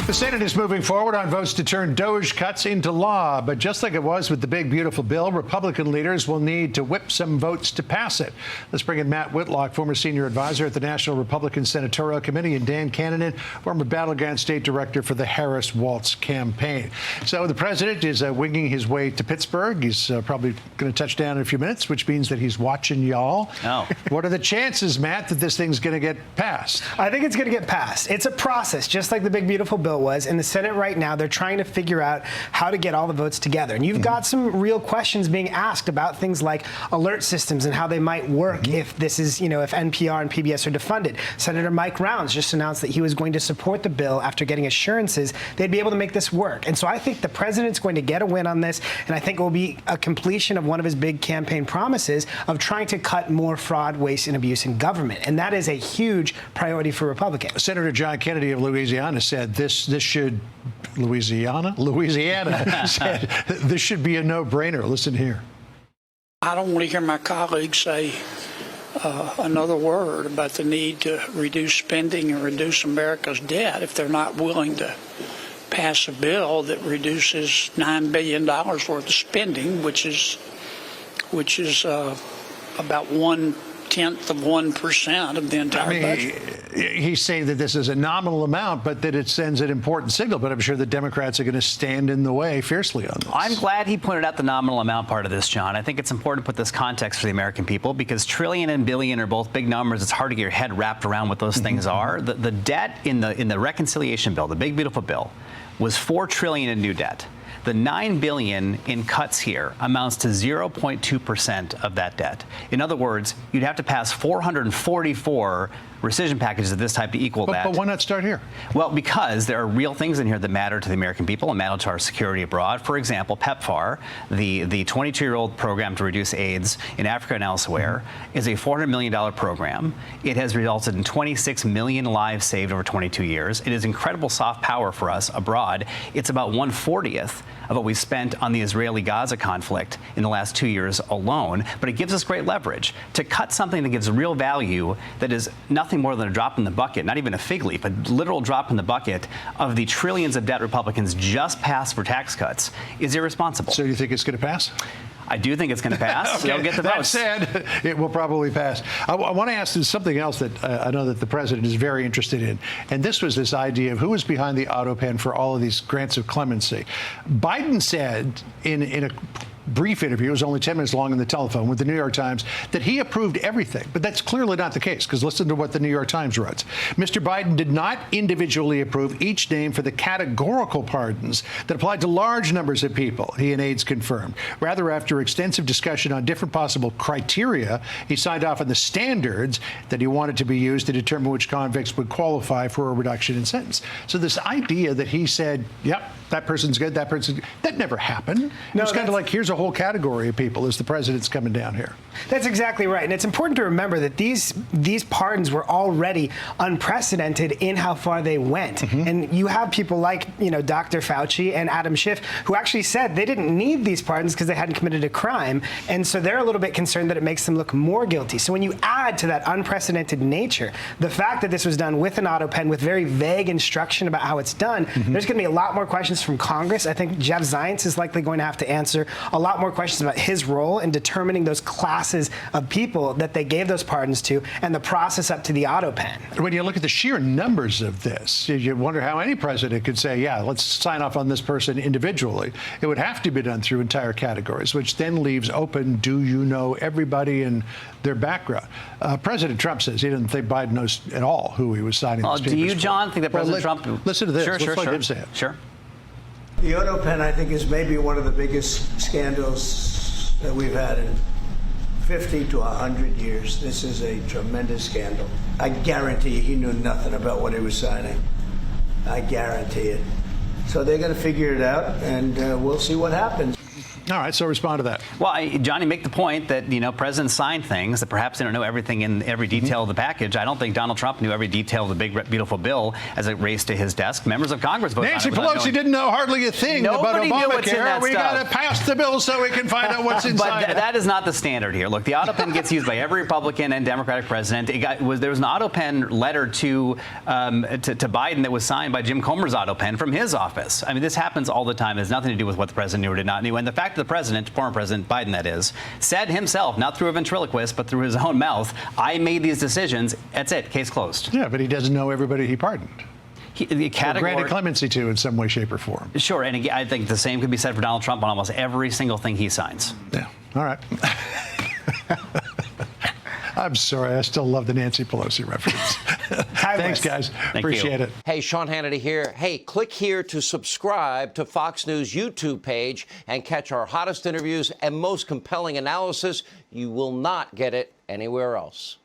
The Senate is moving forward on votes to turn DOGE cuts into law. But just like it was with the big, beautiful bill, Republican leaders will need to whip some votes to pass it. Let's bring in Matt Whitlock, former senior advisor at the National Republican Senatorial Committee, and Dan Cannon, former Battleground State Director for the Harris-Walz campaign. So the president is winging his way to Pittsburgh. He's probably going to touch down in a few minutes, which means that he's watching y'all. Oh. What are the chances, Matt, that this thing's going to get passed? I think it's going to get passed. It's a process, just like the big, beautiful bill was. In the Senate right now, they're trying to figure out how to get all the votes together. And you've got some real questions being asked about things like alert systems and how they might work if this is, if NPR and PBS are defunded. Senator Mike Rounds just announced that he was going to support the bill after getting assurances they'd be able to make this work. And so I think the president's going to get a win on this, and I think it will be a completion of one of his big campaign promises of trying to cut more fraud, waste, and abuse in government. And that is a huge priority for Republicans. Senator John Kennedy of Louisiana said this should Louisiana said this should be a no-brainer. Listen here. I don't want to hear my colleagues say another word about the need to reduce spending and reduce America's debt if they're not willing to pass a bill that reduces $9 billion worth of spending, which is about 0.1% of the entire budget. He's saying that this is a nominal amount, but that it sends an important signal. But I'm sure the Democrats are going to stand in the way fiercely on this. I'm glad he pointed out the nominal amount part of this, John. I think it's important to put this context for the American people because trillion and billion are both big numbers. It's hard to get your head wrapped around what those things are. The debt in the reconciliation bill, the big, beautiful bill, was $4 trillion in new debt. The $9 billion in cuts here amounts to 0.2% of that debt. In other words, you'd have to pass 444 rescission packages of this type to equal that. But why not start here? Well, because there are real things in here that matter to the American people and matter to our security abroad. For example, PEPFAR, the 22-year-old program to reduce AIDS in Africa and elsewhere, is a $400 million program. It has resulted in 26 million lives saved over 22 years. It is incredible soft power for us abroad. It's about 1/40th of what we spent on the Israeli-Gaza conflict in the last 2 years alone, but it gives us great leverage to cut something that gives real value that is nothing more than a drop in the bucket, not even a fig leaf, a literal drop in the bucket of the trillions of debt Republicans just passed for tax cuts is irresponsible. So you think it's going to pass? I do think it's going to pass. Okay. They'll get the votes. That said, it will probably pass. I want to ask you something else that I know that the president is very interested in, and this was this idea of who was behind the auto pen for all of these grants of clemency. Biden said in a brief interview, it was only 10 minutes long on the telephone with the New York Times, that he approved everything. But that's clearly not the case, because listen to what the New York Times writes. Mr. Biden did not individually approve each name for the categorical pardons that applied to large numbers of people, he and aides confirmed. Rather, after extensive discussion on different possible criteria, he signed off on the standards that he wanted to be used to determine which convicts would qualify for a reduction in sentence. So this idea that he said, yep, that person's good, that person's good, that never happened. No, it was kind of like, here's a whole category of people as the president's coming down here. That's exactly right. And it's important to remember that these pardons were already unprecedented in how far they went. And you have people like, Dr. Fauci and Adam Schiff, who actually said they didn't need these pardons because they hadn't committed a crime. And so they're a little bit concerned that it makes them look more guilty. So when you add to that unprecedented nature, the fact that this was done with an auto pen with very vague instruction about how it's done, there's going to be a lot more questions from Congress. I think Jeff Zients is likely going to have to answer a lot more questions about his role in determining those classes of people that they gave those pardons to and the process up to the auto pen. When you look at the sheer numbers of this, you wonder how any president could say, yeah, let's sign off on this person individually. It would have to be done through entire categories, which then leaves open, do you know everybody and their background? President Trump says he didn't think Biden knows at all who he was signing these papers do you, for. John, think that President Trump... Listen to this. Sure, Let's sure, let sure. him say it. Sure. The auto pen, I think, is maybe one of the biggest scandals that we've had in 50 to 100 years. This is a tremendous scandal. I guarantee he knew nothing about what he was signing. I guarantee it. So they're going to figure it out, and we'll see what happens. All right, so respond to that. Well, Johnny, make the point that, presidents sign things that perhaps they don't know everything in every detail of the package. I don't think Donald Trump knew every detail of the big, beautiful bill as it raced to his desk. Members of Congress voted Nancy on it without Pelosi knowing. didn't know hardly a thing Nobody about knew what's in Obamacare. that We got to stuff. pass the bill so we can find out what's inside. But that is not the standard here. Look, the auto pen gets used by every Republican and Democratic president. There was an auto pen letter to Biden that was signed by Jim Comer's auto pen from his office. I mean, this happens all the time. It has nothing to do with what the president knew or did not know. And the fact that the president, former President Biden, that is, said himself, not through a ventriloquist, but through his own mouth, I made these decisions. That's it. Case closed. Yeah, but he doesn't know everybody he pardoned. The Or granted clemency to in some way, shape, or form. Sure, and again, I think the same could be said for Donald Trump on almost every single thing he signs. Yeah. All right. I'm sorry. I still love the Nancy Pelosi reference. Thanks, guys. Appreciate it. Hey, Sean Hannity here. Hey, click here to subscribe to Fox News YouTube page and catch our hottest interviews and most compelling analysis. You will not get it anywhere else.